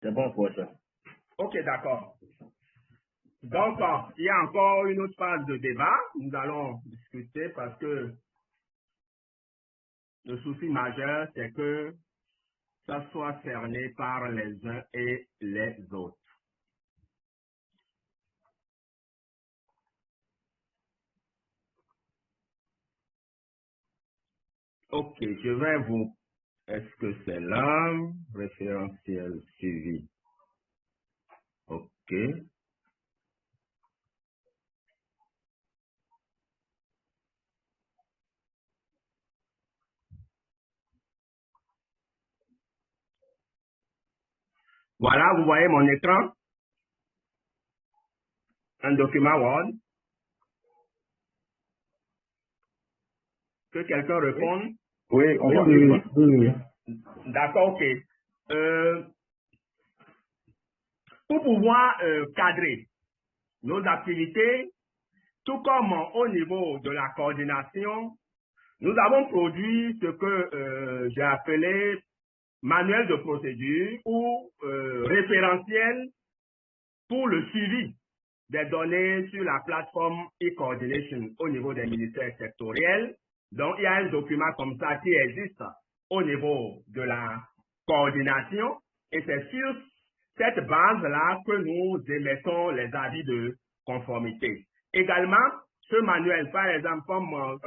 C'est bon pour ça. Ok, d'accord. Donc, il y a encore une autre phase de débat. Nous allons discuter parce que le souci majeur, c'est que ça soit cerné par les uns et les autres. Ok, je vais vous... Est-ce que c'est là? Référentiel suivi. Ok. Voilà, vous voyez mon écran. Un document Word. Que quelqu'un réponde? Oui, on voit. Oui. D'accord, ok. Pour pouvoir cadrer nos activités, tout comme au niveau de la coordination, nous avons produit ce que j'ai appelé manuel de procédure ou référentiel pour le suivi des données sur la plateforme e-coordination au niveau des ministères sectoriels. Donc, il y a un document comme ça qui existe au niveau de la coordination et c'est sur cette base-là que nous émettons les avis de conformité. Également, ce manuel, par exemple, comme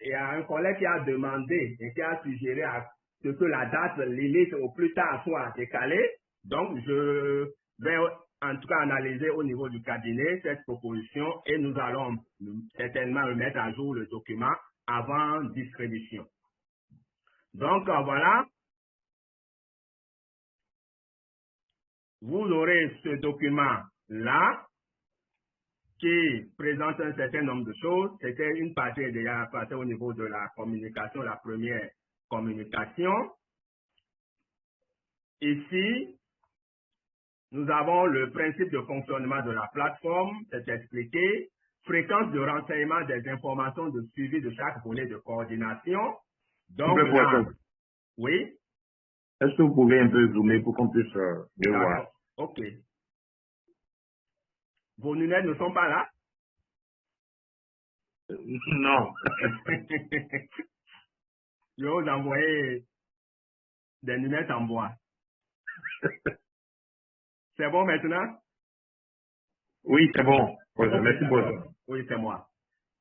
il y a un collègue qui a demandé et qui a suggéré à ce que la date limite au plus tard soit décalée, donc je vais en tout cas analyser au niveau du cabinet cette proposition et nous allons certainement remettre à jour le document avant distribution. Donc voilà, vous aurez ce document-là qui présente un certain nombre de choses. C'était une partie déjà passée au niveau de la communication, la première communication. Ici, nous avons le principe de fonctionnement de la plateforme, c'est expliqué. Fréquence de renseignement des informations de suivi de chaque volet de coordination. Donc là, oui. Est-ce que vous pouvez un peu zoomer pour qu'on puisse mieux voir? D'accord. OK. Vos lunettes ne sont pas là? Non. Je vais vous envoyer des lunettes en bois. C'est bon maintenant? Oui, c'est bon. Okay, Merci pour ça. Oui, c'est moi.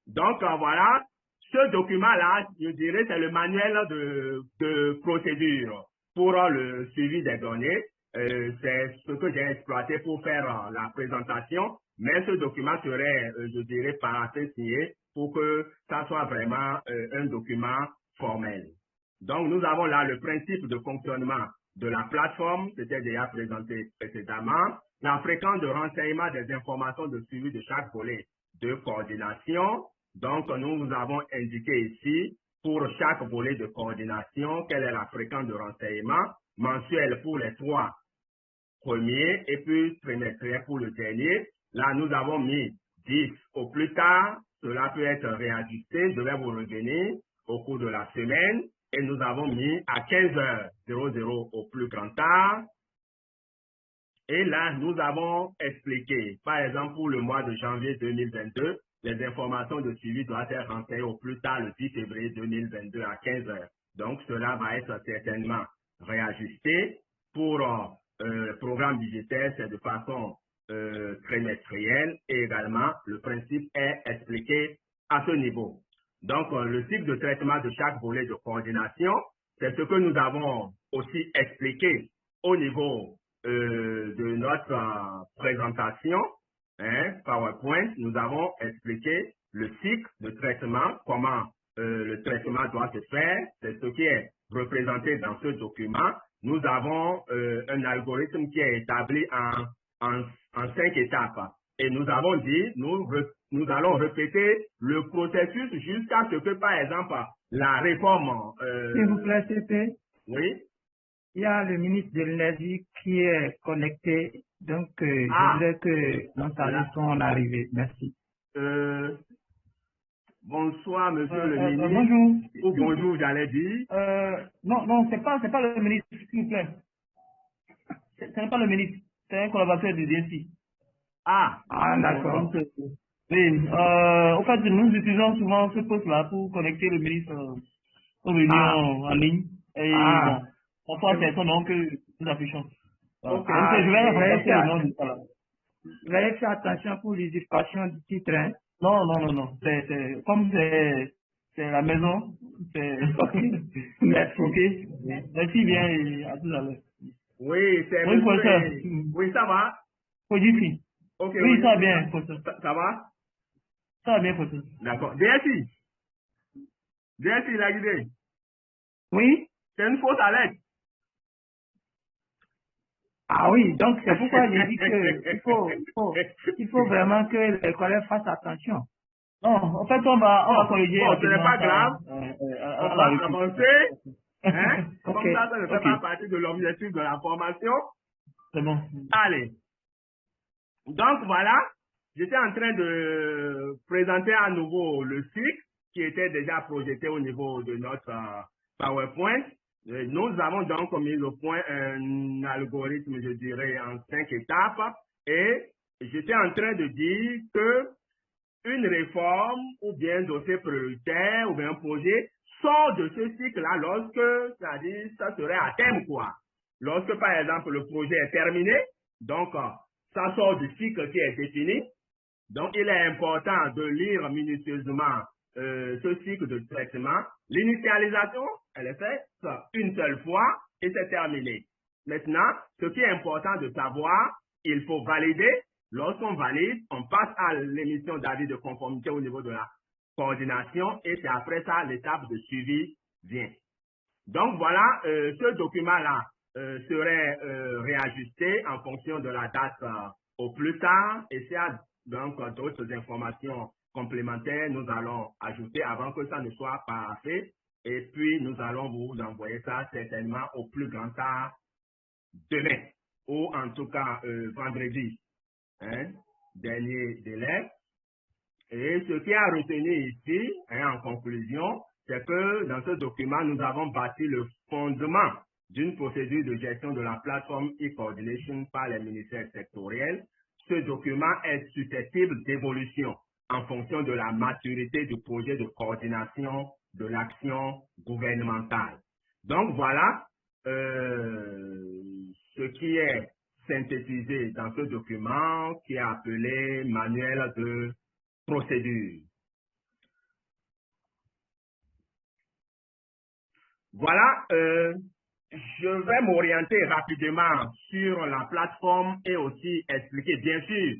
Donc, voilà, ce document-là, je dirais, c'est le manuel de procédure pour le suivi des données. C'est ce que j'ai exploité pour faire la présentation, mais ce document serait, je dirais, signé pour que ça soit vraiment un document formel. Donc, nous avons là le principe de fonctionnement de la plateforme, c'était déjà présenté précédemment, la fréquence de renseignement des informations de suivi de chaque volet de coordination. Donc, nous avons indiqué ici, pour chaque volet de coordination, quelle est la fréquence de renseignement mensuelle pour les 3 premiers et puis trimestriel pour le dernier. Là, nous avons mis 10 au plus tard. Cela peut être réajusté. Je vais vous revenir au cours de la semaine. Et nous avons mis à 15h00 au plus grand tard. Et là, nous avons expliqué, par exemple, pour le mois de janvier 2022, les informations de suivi doivent être renseignées au plus tard le 10 février 2022 à 15 heures. Donc, cela va être certainement réajusté. Pour le programme budgétaire, c'est de façon trimestrielle et également, le principe est expliqué à ce niveau. Donc, le cycle de traitement de chaque volet de coordination, c'est ce que nous avons aussi expliqué au niveau de notre présentation, PowerPoint. Nous avons expliqué le cycle de traitement, comment le traitement doit se faire. C'est ce qui est représenté dans ce document. Nous avons un algorithme qui est établi en 5 étapes. Et nous avons dit, nous allons répéter le processus jusqu'à ce que, par exemple, la réforme... S'il vous plaît, CP. Oui. Il y a le ministre de l'Énergie qui est connecté. Donc, je voudrais que nous saluions son arrivée. Merci. Bonsoir, monsieur le ministre. Bonjour. Ou bonjour, j'allais dire. Non, c'est pas le ministre, s'il vous plaît. Ce n'est pas le ministre, c'est un collaborateur du DSI. Ah, d'accord. Donc, oui, au fait, nous utilisons souvent ce poste-là pour connecter le ministre aux réunions en ligne. Et bon, parfois, c'est son nom que nous affichons. Voilà. ok. Donc, je vais remplacer le nom du voilà. Veuillez faire attention pour l'usurpation du titre. Hein. Non. Comme c'est la maison, c'est... Merci. Ok. Merci bien et à tout à l'heure. Oui, c'est Oui, professeur. Oui, ça va? Positif. Ok, Oui, ça va bien, professeur. Ça va? Ça va bien, professeur. D'accord. DSI, la guidée. Oui? C'est une fausse alerte. Ah oui, donc c'est pourquoi j'ai dit que il faut vraiment que les collègues fassent attention. Non, en fait, on va corriger Bon, ce n'est rapidement pas ça, grave. On à la va réplique. avancer. Hein? Ok. Comme ça ne fait Ok, pas partie de l'objectif de la formation. c'est bon. Allez. Donc voilà, j'étais en train de présenter à nouveau le cycle qui était déjà projeté au niveau de notre PowerPoint. Nous avons donc mis au point un algorithme, je dirais, en 5 étapes. Et j'étais en train de dire que une réforme ou bien un dossier prioritaire ou bien un projet sort de ce cycle-là lorsque, c'est-à-dire, ça serait à terme, quoi. Lorsque, par exemple, le projet est terminé, donc, ça sort du cycle qui est défini. Donc, il est important de lire minutieusement ce cycle de traitement. L'initialisation, elle est faite une seule fois et c'est terminé. Maintenant, ce qui est important de savoir, il faut valider. Lorsqu'on valide, on passe à l'émission d'avis de conformité au niveau de la coordination et c'est après ça l'étape de suivi vient. Donc voilà, ce document-là serait réajusté en fonction de la date au plus tard et s'il y a donc d'autres informations complémentaires, nous allons ajouter avant que ça ne soit pas fait et puis nous allons vous envoyer ça certainement au plus grand tard demain ou en tout cas vendredi, hein, dernier délai. Et ce qui a retenu ici, hein, en conclusion, c'est que dans ce document, nous avons bâti le fondement d'une procédure de gestion de la plateforme e-coordination par les ministères sectoriels. Ce document est susceptible d'évolution en fonction de la maturité du projet de coordination de l'action gouvernementale. Donc voilà ce qui est synthétisé dans ce document qui est appelé manuel de procédure. Voilà, je vais m'orienter rapidement sur la plateforme et aussi expliquer, bien sûr,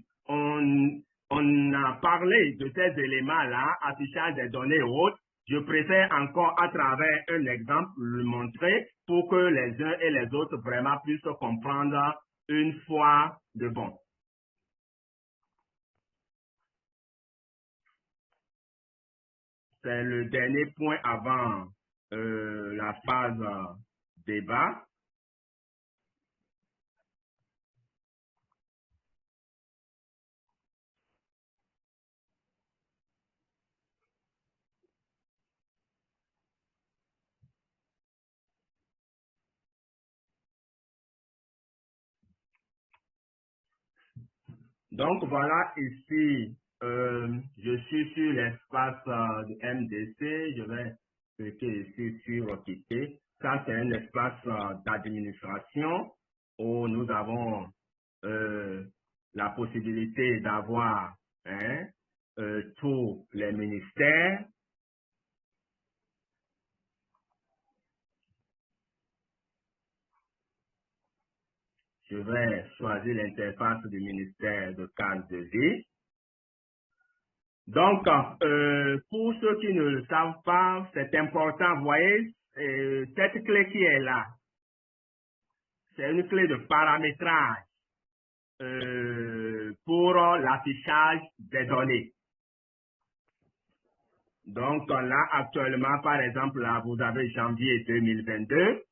on a parlé de ces éléments-là, affichage des données et autres. Je préfère encore à travers un exemple le montrer pour que les uns et les autres vraiment puissent comprendre une fois de bon. C'est le dernier point avant la phase débat. Donc voilà, ici, je suis sur l'espace de MDC. Je vais cliquer ici sur quitter. Ça, c'est un espace d'administration où nous avons la possibilité d'avoir hein, tous les ministères. Je vais choisir l'interface du ministère de cadre de vie. Donc, pour ceux qui ne le savent pas, c'est important, vous voyez, cette clé qui est là, c'est une clé de paramétrage pour l'affichage des données. Donc, là, actuellement, par exemple, là, vous avez janvier 2022.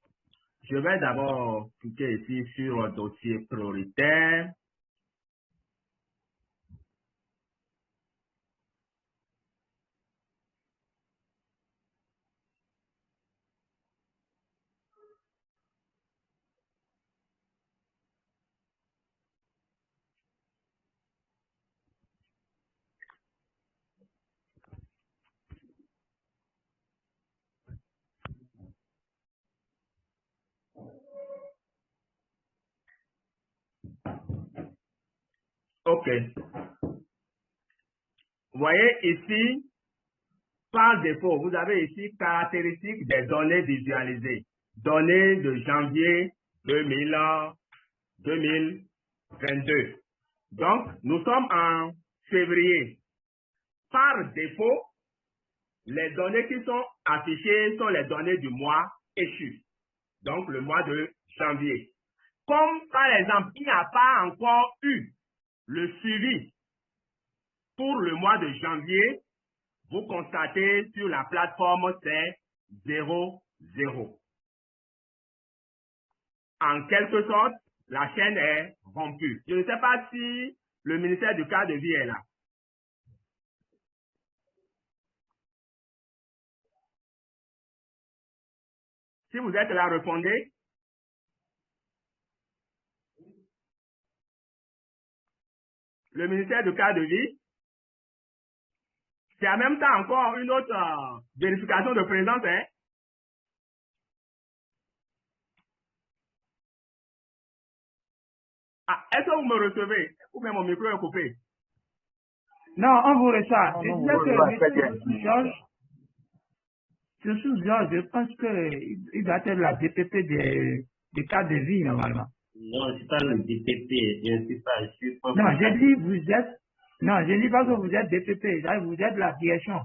Je vais d'abord cliquer ici sur dossier prioritaire. OK. Vous voyez ici, par défaut, vous avez ici caractéristiques des données visualisées. Données de janvier 2022. Donc, nous sommes en février. Par défaut, les données qui sont affichées sont les données du mois échu. Donc, le mois de janvier. Comme, par exemple, il n'y a pas encore eu le suivi pour le mois de janvier, vous constatez sur la plateforme, c'est 0, 0. En quelque sorte, la chaîne est rompue. Je ne sais pas si le ministère du cadre de vie est là. Si vous êtes là, répondez. Le ministère du cadre de vie. C'est en même temps encore une autre vérification de présence, hein? Ah, est-ce que vous me recevez? Ou bien mon micro est coupé? Non, on vous reçoit. Je suis Georges, je pense qu'il doit être la DPP des cas de vie, normalement. Non, je ne suis pas le DPP, je ne suis pas, je suis pas... Non, j'ai dit vous êtes... Non, je ne dis pas que vous êtes DPP, vous êtes la direction.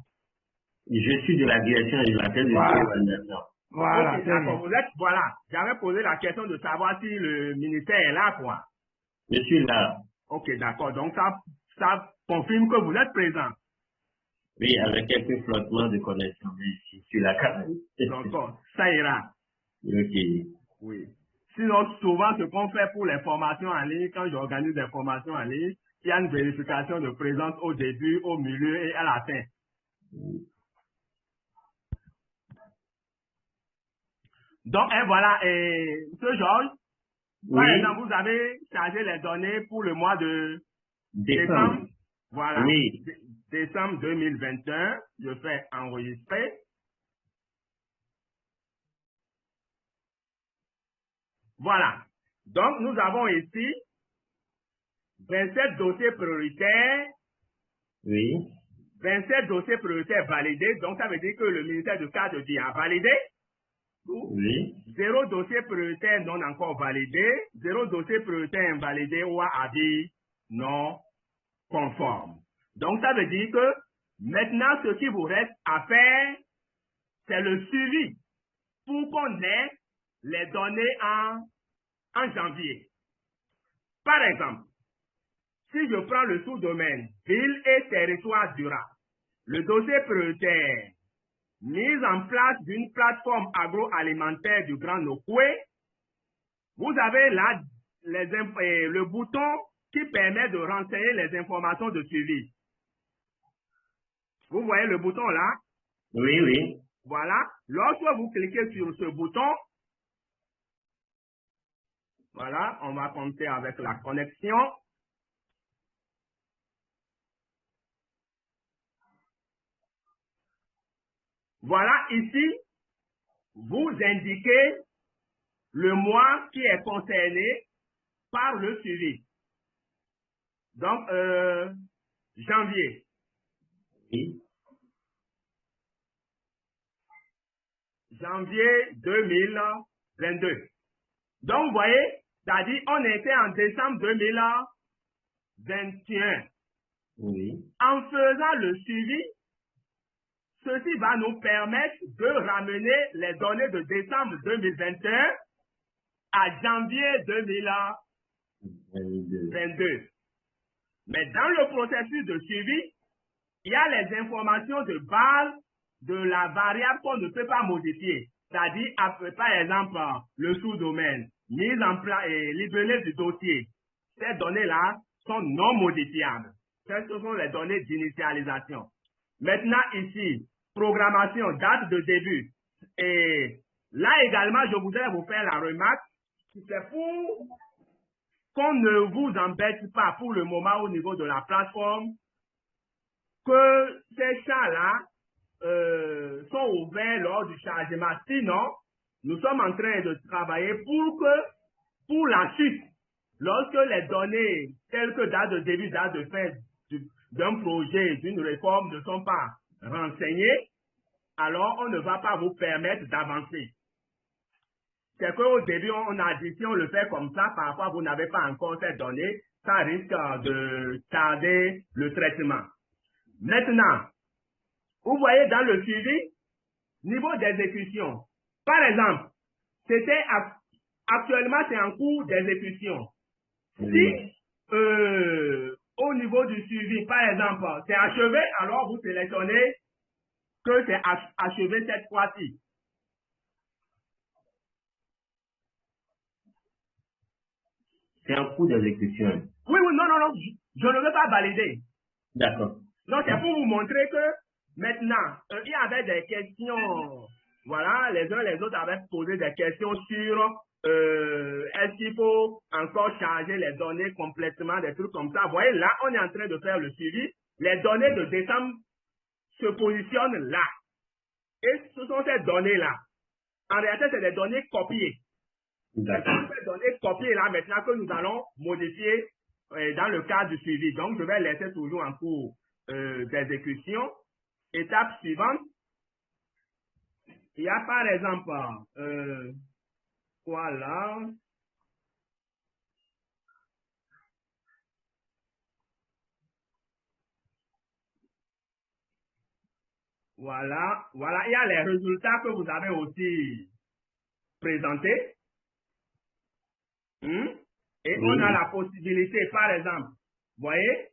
Je suis de la direction et je l'appelle de l'évaluation. Voilà. Okay, d'accord, vous êtes... Voilà, j'avais posé la question de savoir si le ministère est là, quoi. Je suis là. Ok, d'accord, donc ça confirme que vous êtes présent. Oui, avec quelques flottements de connexion, mais je suis là quand même. D'accord, ça ira. Ok. Oui. Sinon, souvent, ce qu'on fait pour les formations en ligne, quand j'organise des formations en ligne, il y a une vérification de présence au début, au milieu et à la fin. Donc, et voilà, et M. Georges, par exemple, vous avez chargé les données pour le mois de décembre. Voilà. Oui. Décembre 2021, je fais enregistrer. Voilà. Donc, nous avons ici 27 dossiers prioritaires. Oui. 27 dossiers prioritaires validés. Donc, ça veut dire que le ministère du cadre de vie a validé. Oui. 0 dossier prioritaire non encore validé. 0 dossier prioritaire invalidé ou à avis non conforme. Donc, ça veut dire que maintenant, ce qui vous reste à faire, c'est le suivi pour qu'on ait les données en janvier. Par exemple, si je prends le sous-domaine ville et territoire durable, le dossier prioritaire mise en place d'une plateforme agroalimentaire du Grand Nokoué, vous avez là le bouton qui permet de renseigner les informations de suivi. Vous voyez le bouton là? Oui, oui. Voilà. Lorsque vous cliquez sur ce bouton, voilà, on va compter avec la connexion. Voilà, ici, vous indiquez le mois qui est concerné par le suivi. Donc, janvier. Oui. Janvier 2022. Donc, vous voyez, c'est-à-dire, on était en décembre 2021. Oui. En faisant le suivi, ceci va nous permettre de ramener les données de décembre 2021 à janvier 2022. Mais dans le processus de suivi, il y a les informations de base de la variable qu'on ne peut pas modifier. C'est-à-dire, par exemple, le sous-domaine, mise en place et libellé du dossier. Ces données-là sont non modifiables. Ce sont les données d'initialisation. Maintenant, ici, programmation, date de début. Et là également, je voudrais vous faire la remarque. C'est pour qu'on ne vous embête pas pour le moment au niveau de la plateforme, que ces champs-là sont ouverts lors du chargement. Sinon, nous sommes en train de travailler pour la suite, lorsque les données telles que date de début, date de fin d'un projet, d'une réforme ne sont pas renseignées, alors on ne va pas vous permettre d'avancer. C'est qu'au début, on a dit, si on le fait comme ça, parfois vous n'avez pas encore ces données, ça risque de tarder le traitement. Maintenant, vous voyez dans le suivi, niveau d'exécution. Par exemple, actuellement c'est en cours d'exécution. Si au niveau du suivi, par exemple, c'est achevé, alors vous sélectionnez que c'est achevé cette fois-ci. C'est en cours d'exécution. Oui, non, je ne veux pas valider. D'accord. Donc, c'est pour vous montrer que maintenant, il y avait des questions, voilà, les uns les autres avaient posé des questions sur est-ce qu'il faut encore charger les données complètement, des trucs comme ça. Vous voyez, là, on est en train de faire le suivi. Les données de décembre se positionnent là. Et ce sont ces données-là. En réalité, c'est des données copiées. D'accord. Ces données copiées là, maintenant que nous allons modifier dans le cadre du suivi. Donc, je vais laisser toujours en cours d'exécution. Étape suivante. Il y a par exemple, voilà. Voilà, il y a les résultats que vous avez aussi présentés. Et on a la possibilité, par exemple, vous voyez,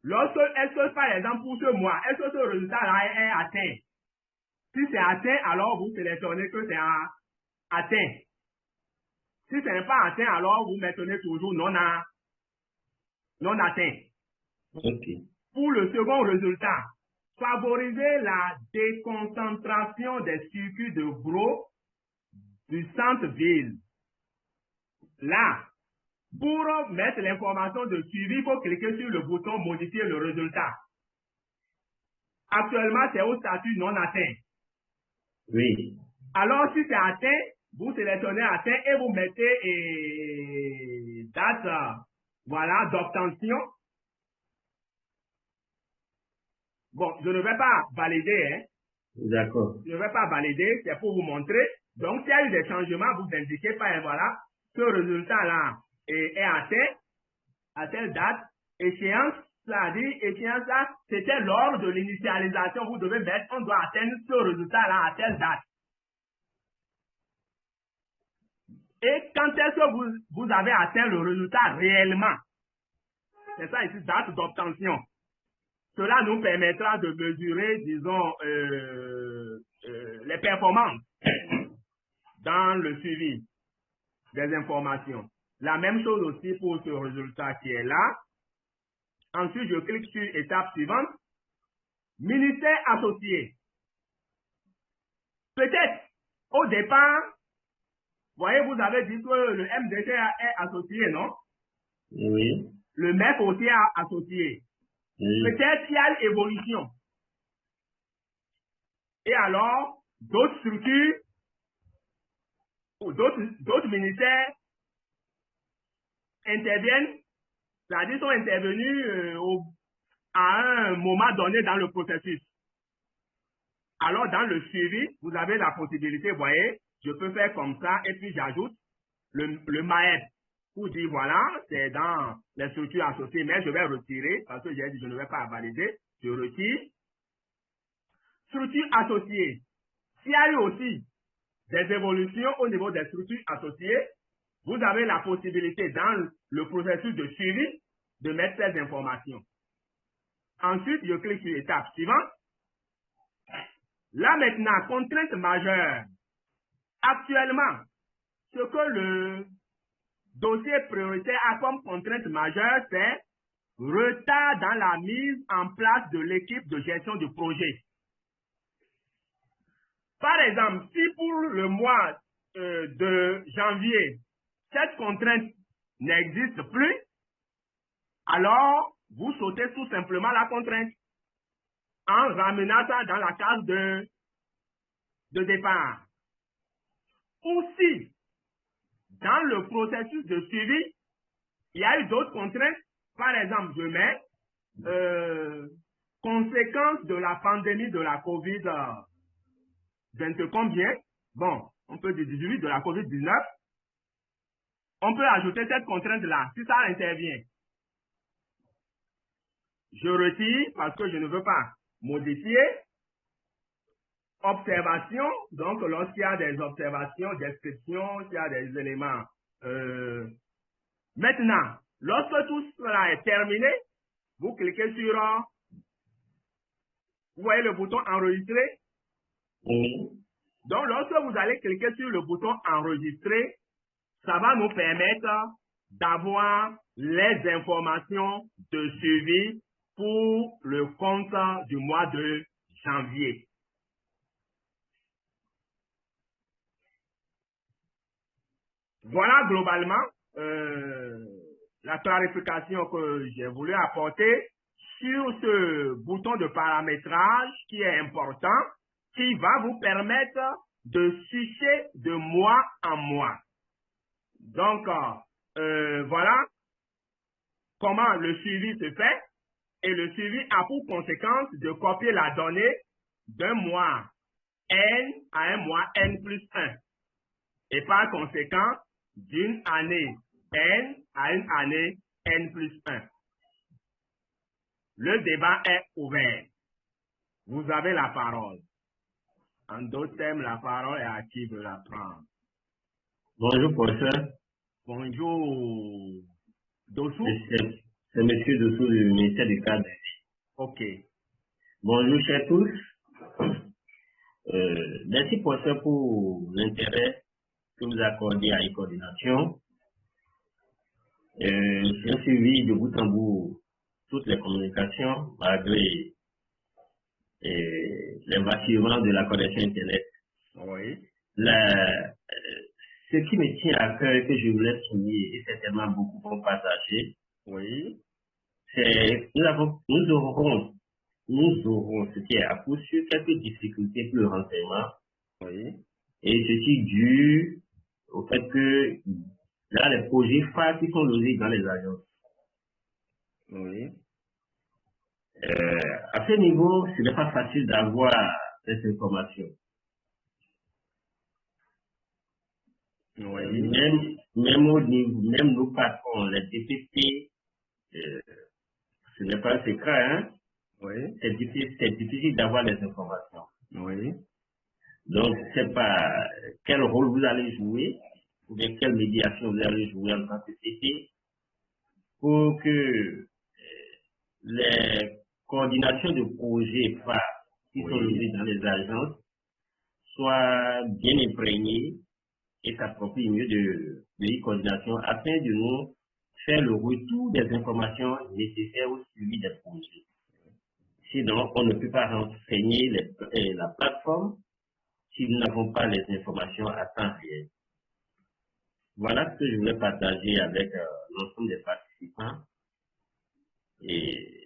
est-ce que par exemple pour ce mois, est-ce que ce résultat-là est atteint? Si c'est atteint, alors vous sélectionnez que c'est atteint. Si ce n'est pas atteint, alors vous maintenez toujours non atteint. Okay. Pour le second résultat, favoriser la déconcentration des circuits de gros du centre-ville. Là, pour mettre l'information de suivi, il faut cliquer sur le bouton modifier le résultat. Actuellement, c'est au statut non atteint. Oui. Alors, si c'est atteint, vous sélectionnez atteint et vous mettez date, voilà, d'obtention. Bon, je ne vais pas valider, hein. D'accord. Je ne vais pas valider, c'est pour vous montrer. Donc, s'il y a eu des changements, vous indiquez pas, voilà, ce résultat-là est atteint à telle date. Échéance, ça dit, échéance là, c'était lors de l'initialisation. Vous devez mettre, on doit atteindre ce résultat-là à telle date. Et quand est-ce que vous avez atteint le résultat réellement? C'est ça ici, date d'obtention. Cela nous permettra de mesurer, disons, les performances dans le suivi des informations. La même chose aussi pour ce résultat qui est là. Ensuite, je clique sur étape suivante. Ministère associé. Peut-être, au départ, vous voyez, vous avez dit que le MDC est associé, non? Oui. Le MEC aussi est associé. Oui. Peut-être qu'il y a une évolution. Et alors, d'autres structures ou d'autres ministères interviennent, c'est-à-dire sont intervenus à un moment donné dans le processus. Alors, dans le suivi, vous avez la possibilité, vous voyez, je peux faire comme ça et puis j'ajoute le MAEP pour dire, voilà, c'est dans les structures associées, mais je vais retirer parce que j'ai dit, je ne vais pas valider, je retire. Structures associées. S'il y a eu aussi des évolutions au niveau des structures associées, vous avez la possibilité dans le processus de suivi de mettre ces informations. Ensuite, je clique sur l'étape suivante. Là maintenant, contrainte majeure. Actuellement, ce que le dossier prioritaire a comme contrainte majeure, c'est retard dans la mise en place de l'équipe de gestion du projet. Par exemple, si pour le mois de janvier, cette contrainte n'existe plus, alors vous sautez tout simplement la contrainte en ramenant ça dans la case de départ. Ou si, dans le processus de suivi, il y a eu d'autres contraintes. Par exemple, je mets conséquences de la pandémie de la COVID-20 combien? Bon, on peut dire 18 de la COVID-19. On peut ajouter cette contrainte-là, si ça intervient. Je retire parce que je ne veux pas modifier. Observation, donc lorsqu'il y a des observations, descriptions, s'il y a des éléments. Maintenant, lorsque tout cela est terminé, vous cliquez sur, vous voyez le bouton enregistrer. Oui. Donc, lorsque vous allez cliquer sur le bouton enregistrer, ça va nous permettre d'avoir les informations de suivi pour le compte du mois de janvier. Voilà globalement la clarification que j'ai voulu apporter sur ce bouton de paramétrage qui est important, qui va vous permettre de switcher de mois en mois. Donc, voilà comment le suivi se fait. Et le suivi a pour conséquence de copier la donnée d'un mois N à un mois N plus 1. Et par conséquent, d'une année N à une année N plus 1. Le débat est ouvert. Vous avez la parole. En d'autres termes, la parole est à qui veut la prendre. Bonjour, professeur. Bonjour. Dossou? C'est monsieur Dossou du ministère du cadre. Ok. Bonjour, chers tous. Merci, professeur, pour l'intérêt que vous accordez à e-coordination. J'ai suivi de bout en bout toutes les communications malgré les vacillements de la connexion Internet. Oui. Ce qui me tient à cœur et que je voulais souligner, et certainement beaucoup vont partager, Oui. c'est nous aurons, ce qui est à coup sûr, quelques difficultés pour le renseignement. Oui. Et ceci dû au fait que là, les projets phares qui sont logés dans les agences. Oui. À ce niveau, ce n'est pas facile d'avoir cette information. Oui. Même au niveau, même nos patrons, les DPP, ce n'est pas un secret, hein? Oui. C'est difficile d'avoir les informations. Oui. Donc, je ne sais pas quel rôle vous allez jouer, ou bien quelle médiation vous allez jouer en tant que CP, pour que les coordinations de projets phares qui sont logés dans les agences soient bien imprégnées et s'approprient mieux de l'e-coordination afin de nous faire le retour des informations nécessaires au suivi des projets. Sinon, on ne peut pas renseigner la plateforme si nous n'avons pas les informations à temps réel. Voilà ce que je voulais partager avec l'ensemble des participants et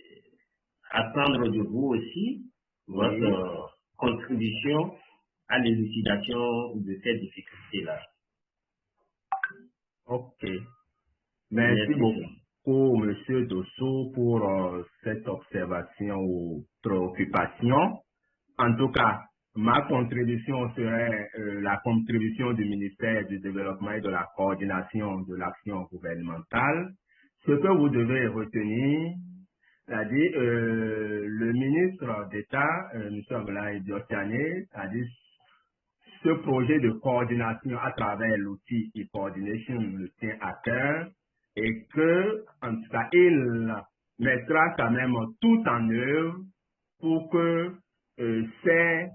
attendre de vous aussi votre contribution à l'élucidation de ces difficultés-là. Ok. Merci beaucoup, Monsieur Dossou, pour cette observation ou préoccupation. En tout cas, ma contribution serait la contribution du ministère du Développement et de la Coordination de l'action gouvernementale. Ce que vous devez retenir, c'est-à-dire le ministre d'État, M. Abdoulaye Diosane, c'est-à-dire ce projet de coordination à travers l'outil e-coordination le tient à cœur et que, en tout cas, il mettra quand même tout en œuvre pour que ces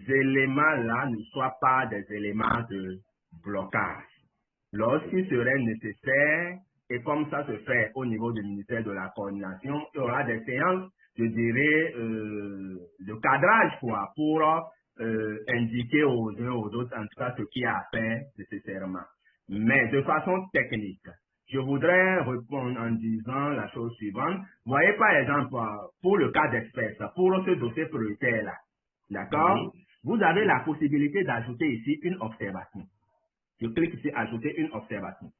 éléments-là ne soient pas des éléments de blocage. Lorsqu'il serait nécessaire, et comme ça se fait au niveau du ministère de la Coordination, il y aura des séances, je dirais, de cadrage quoi, pour indiquer aux uns aux autres, en tout cas, ce qui est à faire nécessairement. Mais de façon technique, je voudrais répondre en disant la chose suivante. Vous voyez, par exemple, pour le cas d'espèce, pour ce dossier prioritaire-là, d'accord, vous avez la possibilité d'ajouter ici une observation. Je clique ici, ajouter une observation.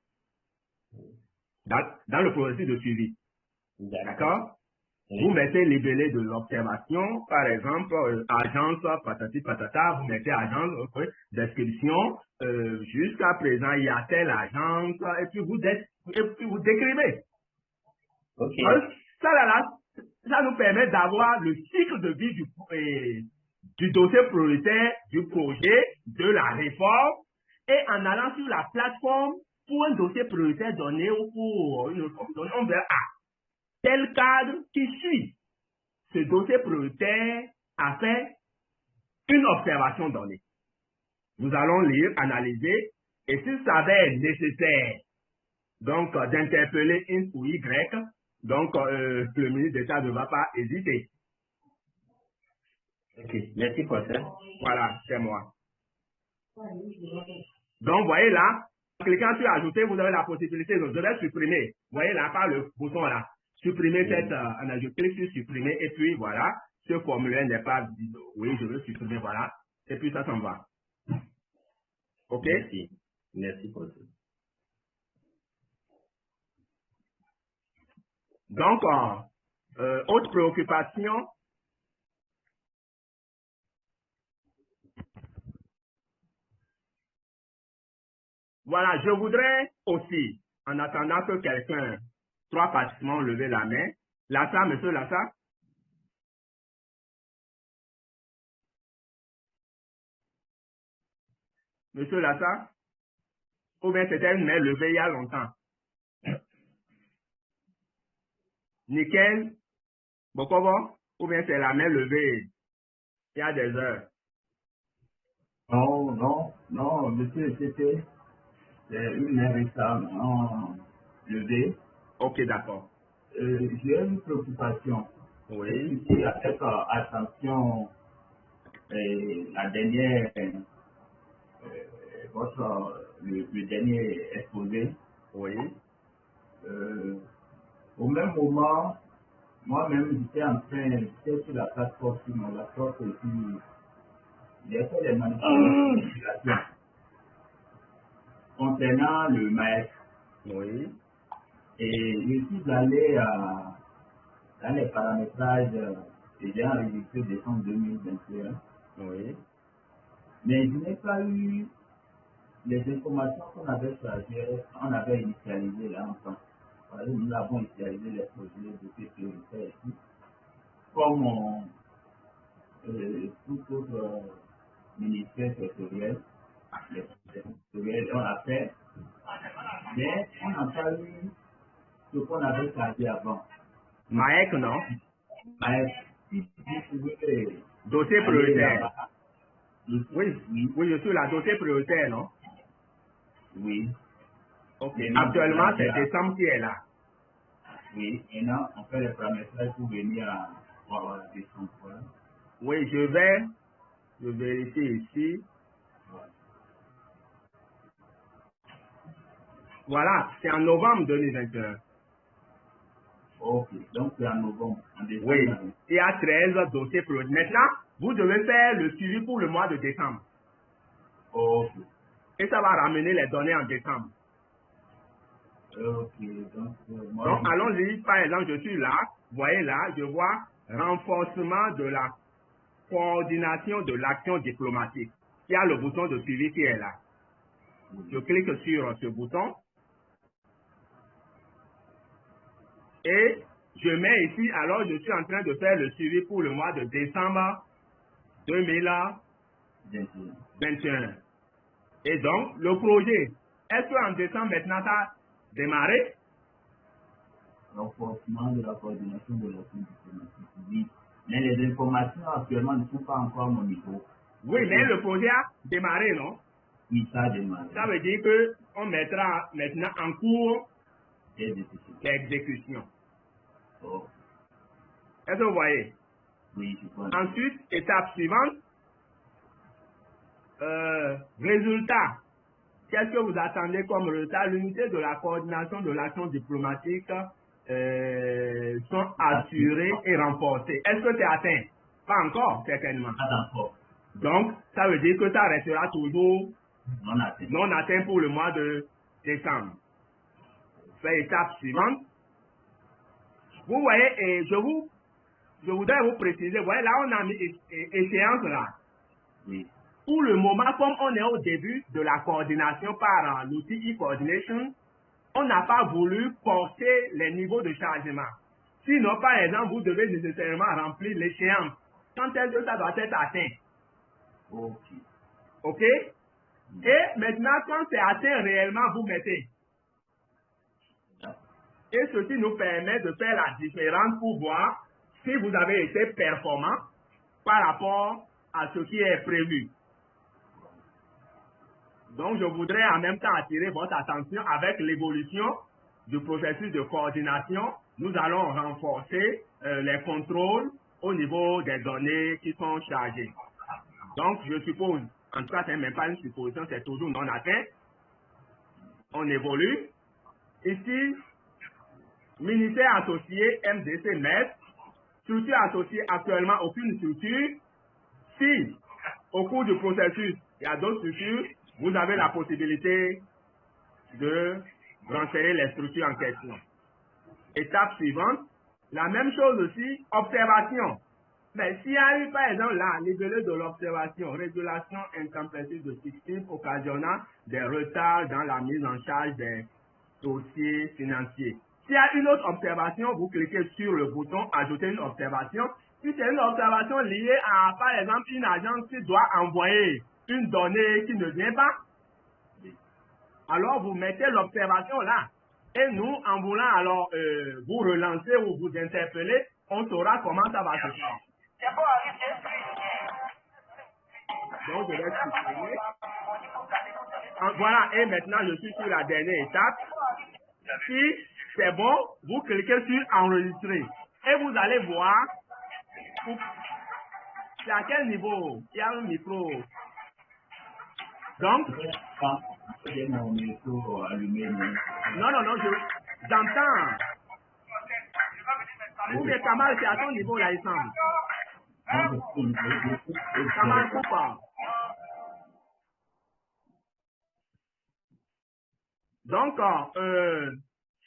dans le processus de suivi. D'accord? Oui. Vous mettez les délais de l'observation, par exemple, agence, patati patata, vous mettez agence, description, jusqu'à présent, il y a telle agence, et puis vous décrivez. Ok. Ça nous permet d'avoir le cycle de vie du dossier prioritaire, du projet, de la réforme, et en allant sur la plateforme pour un dossier prioritaire donné ou pour une réforme donnée, on verra tel cadre qui suit ce dossier prioritaire a fait une observation donnée. Nous allons lire, analyser, et s'il s'avère nécessaire donc d'interpeller X ou Y, donc le ministre d'État ne va pas hésiter. Ok, merci professeur. Voilà, c'est moi. Donc, vous voyez là, en cliquant sur ajouter, vous avez la possibilité de supprimer. Vous voyez là, par le bouton là, supprimer cette, je clique sur supprimer, et puis voilà, ce formulaire n'est pas, oui, je veux supprimer, voilà, et puis ça s'en va. Ok? Merci. Merci professeur. Donc, autre préoccupation. Voilà, je voudrais aussi, en attendant que quelqu'un, 3 participants ont levé la main. Lassa, monsieur Lassa? Monsieur Lassa? Ou bien c'était une main levée il y a longtemps? Nickel? Bokobo? Ou bien c'est la main levée il y a des heures? Non, monsieur, c'était une main récemment levée. Ok, d'accord. J'ai une préoccupation. Oui. Écoutez avec attention la dernière, le dernier exposé. Oui. Au même moment, moi-même, j'étais sur la plateforme, sur mon laptop, et puis j'ai fait des manipulations concernant le maître. Oui. Et je suis allé dans les paramétrages que j'ai enregistrés décembre 2021. Oui. Mais je n'ai pas eu les informations qu'on avait chargées, on avait initialisées là enfin. Nous avons initialisé les projets de sécurité ici. Comme tout autre ministère sectoriel, les sectoriels, on a fait, mais on n'a pas eu ce qu'on avait chargé avant. Maek, non? Mais si vous pouvez Dossier aller prioritaire. là-bas, Oui, je suis là, dossier prioritaire, non? oui. Ok. Et non, Actuellement, là, c'est là. décembre qui est là. Oui, et non, on fait les paramétrages pour venir à voir la descente. Voilà. Oui, je vérifie ici. Voilà, c'est en novembre 2021. Ok, donc c'est en novembre, en décembre. Oui, il y a 13 dossiers prioritaires. Maintenant, vous devez faire le suivi pour le mois de décembre. Ok. Et ça va ramener les données en décembre. Ok, donc moi. Donc, allons-y. Par exemple, je suis là. Vous voyez là, je vois renforcement de la coordination de l'action diplomatique. Il y a le bouton de suivi qui est là. Je clique sur ce bouton. Et je mets ici, alors je suis en train de faire le suivi pour le mois de décembre 2021. Et donc, le projet, est-ce qu'en décembre maintenant ça a démarré? Renforcement de la coordination de l'action diplomatique. Oui. Mais les informations actuellement ne sont pas encore à mon niveau. Oui, mais le projet a démarré, non? Oui, ça a démarré. Ça veut dire qu'on mettra maintenant en cours l'exécution. Oh. Est-ce que vous voyez? Oui, je vois. Ensuite, étape suivante, résultat. Qu'est-ce que vous attendez comme résultat? L'unité de la coordination de l'action diplomatique sont assurées et renforcées. Est-ce que c'est atteint? Pas encore, certainement. Pas encore. Donc, ça veut dire que ça restera toujours non atteint pour le mois de décembre. faire l'étape suivante. Vous voyez, et je voudrais vous préciser, vous voyez, là, on a mis échéance là. Oui. Pour le moment, comme on est au début de la coordination par l'outil e-coordination, on n'a pas voulu porter les niveaux de chargement. Sinon, par exemple, vous devez nécessairement remplir l'échéance. Quand est-ce que ça doit être atteint? Ok. OK? Et maintenant, quand c'est atteint réellement, vous mettez. Et ceci nous permet de faire la différence pour voir si vous avez été performant par rapport à ce qui est prévu. Donc, je voudrais en même temps attirer votre attention avec l'évolution du processus de coordination. Nous allons renforcer les contrôles au niveau des données qui sont chargées. Donc, je suppose, en tout cas, ce n'est même pas une supposition, c'est toujours non atteint. On évolue. Ici, ministère associé, MDC, MES, structure associée actuellement, aucune structure. Si, au cours du processus, il y a d'autres structures, vous avez la possibilité de transférer les structures en question. Étape suivante, la même chose aussi, observation. Mais s'il y a eu, par exemple, là, libellé de l'observation, régulation intempestive de système occasionnant des retards dans la mise en charge des dossiers financiers. S'il y a une autre observation, vous cliquez sur le bouton « Ajouter une observation ». Si c'est une observation liée à, par exemple, une agence qui doit envoyer une donnée qui ne vient pas, alors vous mettez l'observation là. Et nous, en voulant alors vous relancer ou vous interpeller, on saura comment ça va se faire. Donc, je vais supprimer. Voilà, et maintenant, je suis sur la dernière étape. Si c'est bon, vous cliquez sur enregistrer. Et vous allez voir, c'est à quel niveau il y a un micro. Donc, J'ai mon micro allumé. non, j'entends. Ou bien Kamal, c'est à ton niveau là, il semble. Kamal, pourquoi? Donc,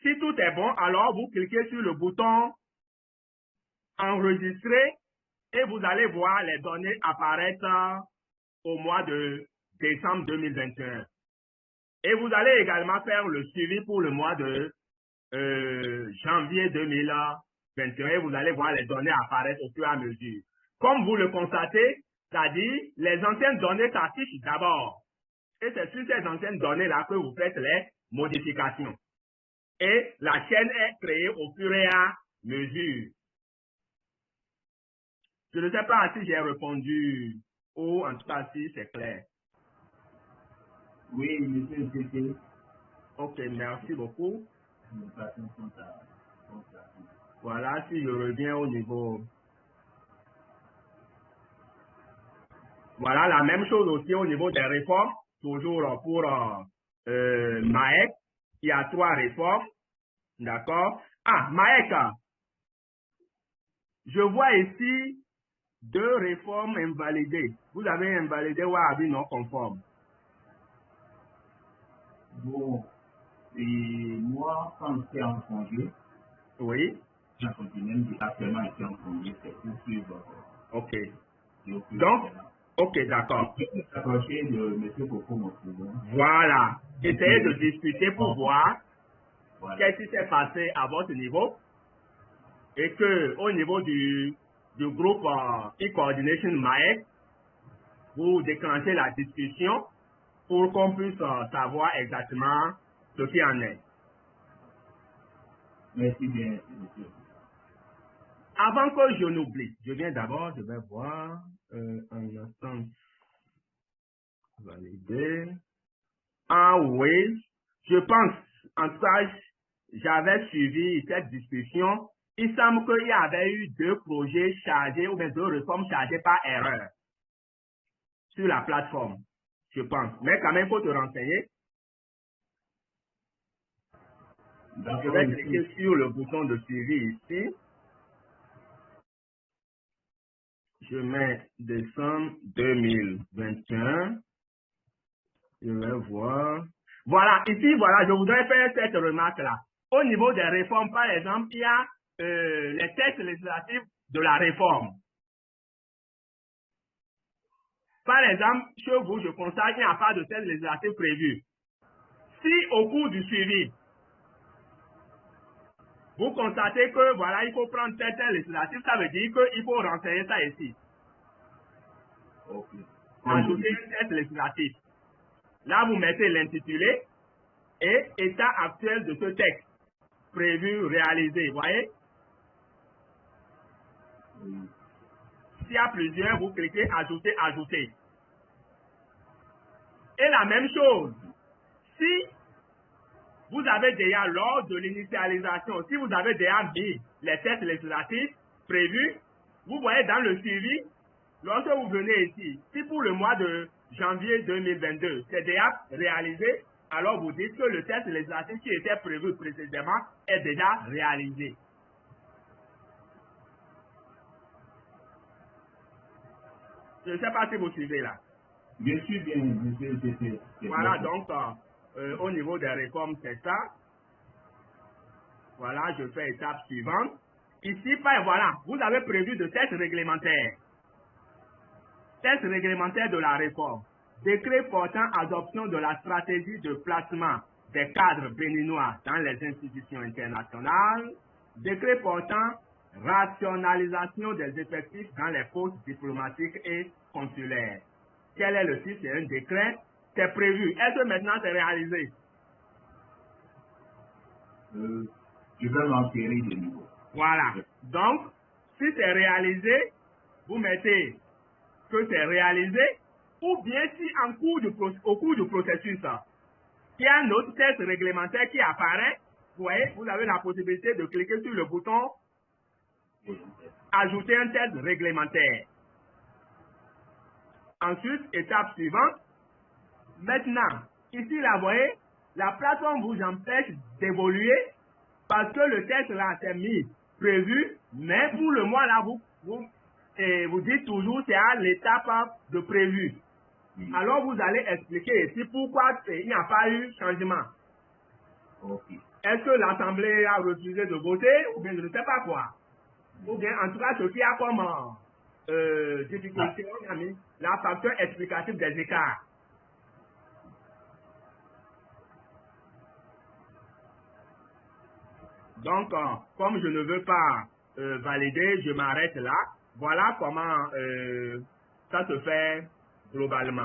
si tout est bon, alors vous cliquez sur le bouton enregistrer et vous allez voir les données apparaître au mois de décembre 2021. Et vous allez également faire le suivi pour le mois de janvier 2021 et vous allez voir les données apparaître au fur et à mesure. Comme vous le constatez, c'est-à-dire les anciennes données s'affichent d'abord. Et c'est sur ces anciennes données-là que vous faites les modifications. Et la chaîne est créée au fur et à mesure. Je ne sais pas si j'ai répondu ou en tout cas si c'est clair. Oui, monsieur, c'était. Ok, merci beaucoup. Voilà, si je reviens au niveau. Voilà, la même chose aussi au niveau des réformes, toujours pour MAEC. Il y a 3 réformes. D'accord? Ah, MAEC. Je vois ici 2 réformes invalidées. Vous avez invalidé ou avis non conforme? Bon, et moi, quand j'étais en congé, oui. J'ai actuellement été en congé, c'est pour suivre. Ok. Donc, ok, d'accord. Voilà. Essayez de discuter pour voir qu'est-ce qui s'est passé à votre niveau et que au niveau du groupe e-coordination MAEC, vous déclenchez la discussion pour qu'on puisse savoir exactement ce qui en est. Merci bien, monsieur. Avant que je n'oublie, je vais voir un instant. Valider. Ah oui, je pense, en tout cas, j'avais suivi cette discussion. Il semble qu'il y avait eu 2 projets chargés ou bien 2 réformes chargées par erreur sur la plateforme, je pense. Mais quand même, il faut te renseigner. Je vais cliquer sur le bouton de suivi ici. Je mets décembre 2021. Je vais voir. Voilà, ici, voilà, je voudrais faire cette remarque-là. au niveau des réformes, par exemple, il y a les textes législatifs de la réforme. Par exemple, chez vous, je constate qu'il n'y a pas de texte législatif prévu. Si au cours du suivi, vous constatez que voilà, il faut prendre tel législatif, ça veut dire qu'il faut renseigner ça ici. Ajouter un texte législatif. Là, vous mettez l'intitulé et état actuel de ce texte. Prévu, réalisé, vous voyez? S'il y a plusieurs, vous cliquez ajouter, ajouter. Et la même chose, si vous avez déjà, lors de l'initialisation, si vous avez déjà mis les textes législatifs prévus, vous voyez dans le suivi, lorsque vous venez ici, si pour le mois de janvier 2022, c'est déjà réalisé, alors vous dites que le texte législatif qui était prévu précédemment est déjà réalisé. Je ne sais pas si vous suivez là. Je suis bien. Voilà, donc au niveau des réformes, c'est ça. Voilà, je fais étape suivante. Ici, voilà, vous avez prévu de texte réglementaire. Texte réglementaire de la réforme. Décret portant adoption de la stratégie de placement des cadres béninois dans les institutions internationales. Décret portant rationalisation des effectifs dans les postes diplomatiques et consulaires. Quel est le titre? C'est un décret. C'est prévu. Est-ce que maintenant c'est réalisé? Je vais l'enterrer de nouveau. Voilà. Donc, si c'est réalisé, vous mettez que c'est réalisé, ou bien si au cours du processus, il y a un autre texte réglementaire qui apparaît, vous voyez, vous avez la possibilité de cliquer sur le bouton ajouter un texte réglementaire. Ensuite, étape suivante. Maintenant, ici, là, vous voyez, la plateforme vous empêche d'évoluer parce que le texte là, c'est mis prévu, mais pour le mois là, vous dites toujours c'est à l'étape de prévu. Alors, vous allez expliquer ici pourquoi il n'y a pas eu changement. Est-ce que l'Assemblée a refusé de voter ou bien je ne sais pas quoi. Ou bien, en tout cas, ce qui a comme difficulté, on a mis la facteur explicative des écarts. Donc, comme je ne veux pas valider, je m'arrête là. Voilà comment ça se fait globalement.